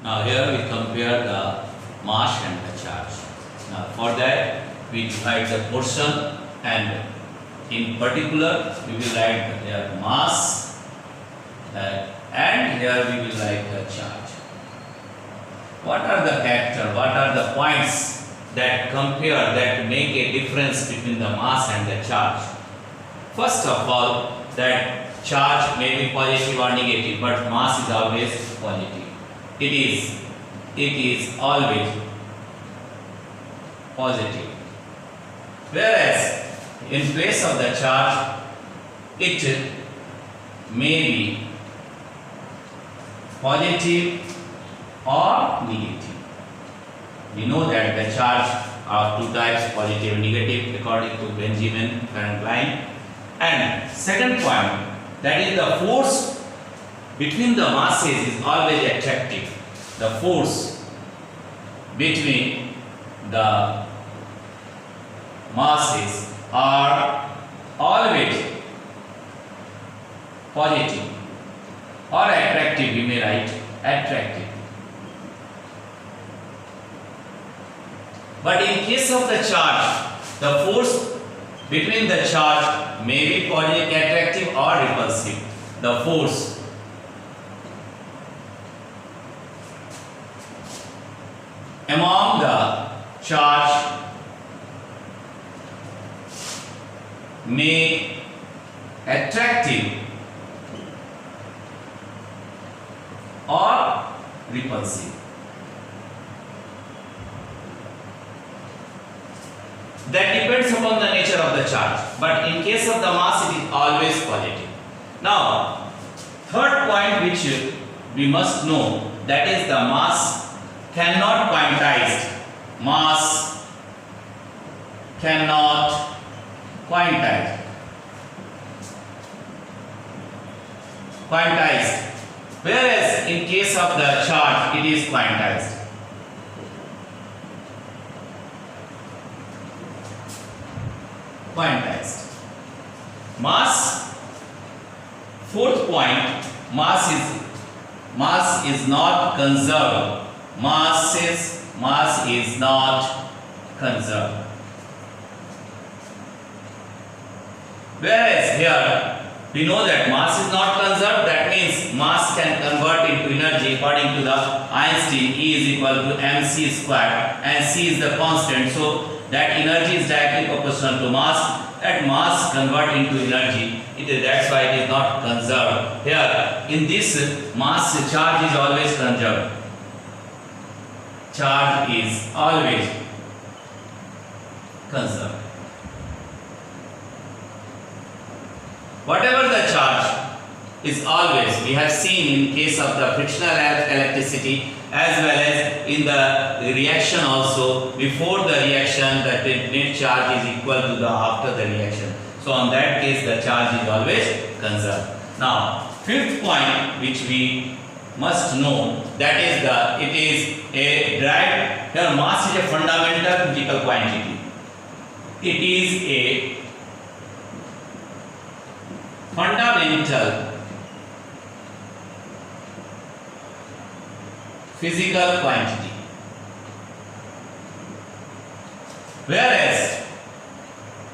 Now here we compare the mass and the charge. Now for that we divide the portion, and in particular we will write their mass and here we will write the charge. What are the factors, what are the points that compare, that make a difference between the mass and the charge? First of all, that charge may be positive or negative, but mass is always positive. It is always positive. Whereas in place of the charge, it may be positive or negative. We know that the charge are two types, positive and negative, according to Benjamin Franklin. And second point, that is the force between the masses is always attractive. The force between the masses are always positive or attractive, we may write attractive. But in case of the charge, the force between the charge may be positive, attractive or repulsive. The force among the charge may attractive or repulsive. That depends upon the nature of the charge, but in case of the mass it is always positive. Now, third point which we must know, that is the mass cannot quantized. Mass cannot quantized. Whereas in case of the charge it is quantized. Mass, fourth point, mass is not conserved. Mass is not conserved. Whereas here we know that mass is not conserved, that means mass can convert into energy according to the Einstein. E is equal to mc squared, and c is the constant, so that energy is directly proportional to mass. That mass convert into energy. That's why it is not conserved. Here in this mass, charge is always conserved. Charge is always conserved. Whatever the charge is always, we have seen in case of the frictional electricity as well as in the reaction also, before the reaction the net charge is equal to the after the reaction. So on that case the charge is always conserved. Now fifth point which we must know, that is it is a derived. Here mass is a fundamental physical quantity. It is a fundamental physical quantity, whereas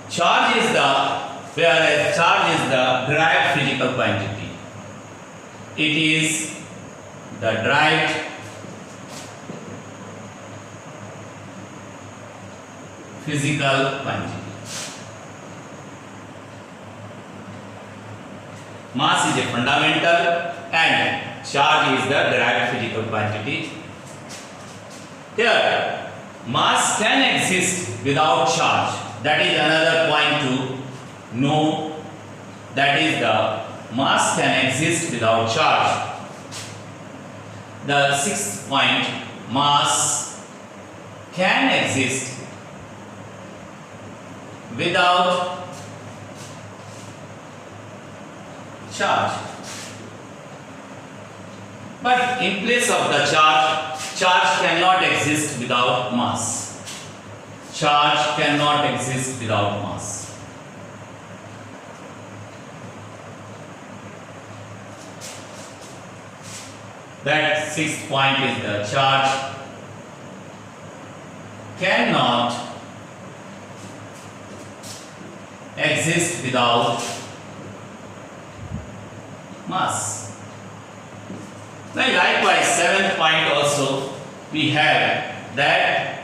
charge is the derived physical quantity. It is the derived physical quantity. Mass is a fundamental and charge is the derived physical quantity. Here, mass can exist without charge. That is another point to know. That is the mass can exist without charge. The sixth point, mass can exist without charge. But in place of the charge cannot exist without mass. Charge cannot exist without mass. that sixth point is the charge cannot exist without mass. Now likewise, seventh point also we have that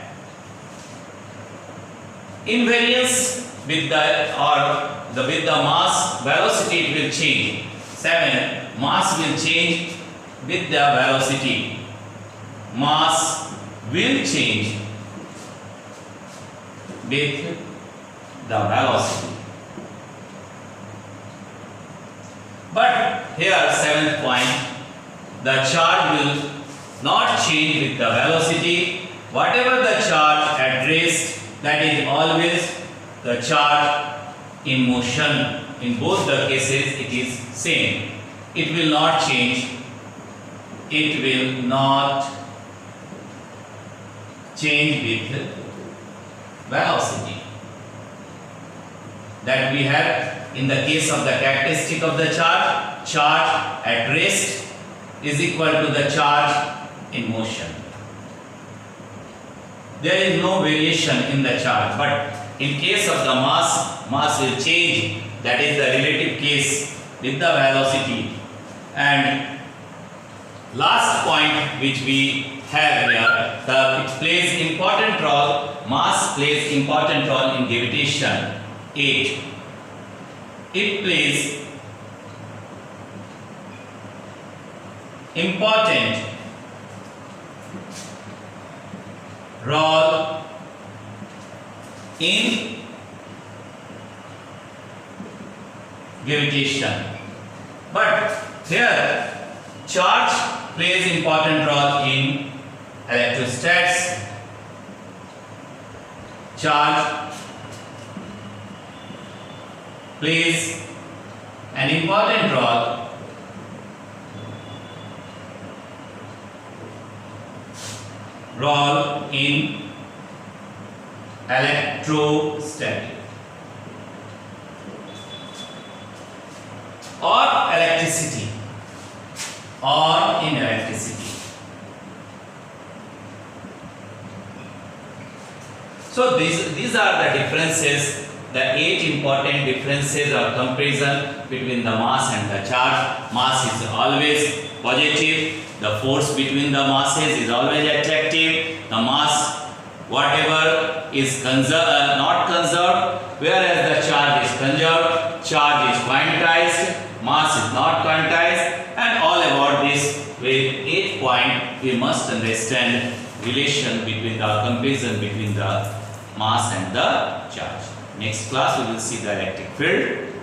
invariance with the mass velocity it will change. 7. Mass will change with the velocity. Mass will change with the velocity. But here, seventh point, the charge will not change with the velocity. Whatever the charge at rest, that is always the charge in motion. In both the cases, it is same. It will not change. It will not change with velocity. That we have in the case of the characteristic of the charge. Charge at rest is equal to the charge in motion. There is no variation in the charge, but in case of the mass will change. That is the relative case with the velocity. And last point which we have here, it plays important role. Mass plays important role in gravitation. 8. It plays important role in gravitation. But here charge plays important role in electrostats. Charge plays an important role in electrostatic or electricity or in electricity. So these are the differences, the 8 important differences or comparison between the mass and the charge. Mass is always positive, the force between the masses is always attractive, the mass whatever is not conserved, whereas the charge is conserved, charge is quantized, mass is not quantized, and all about this with 8 point we must understand relation between the comparison between the mass and the charge. Next class we will see the electric field.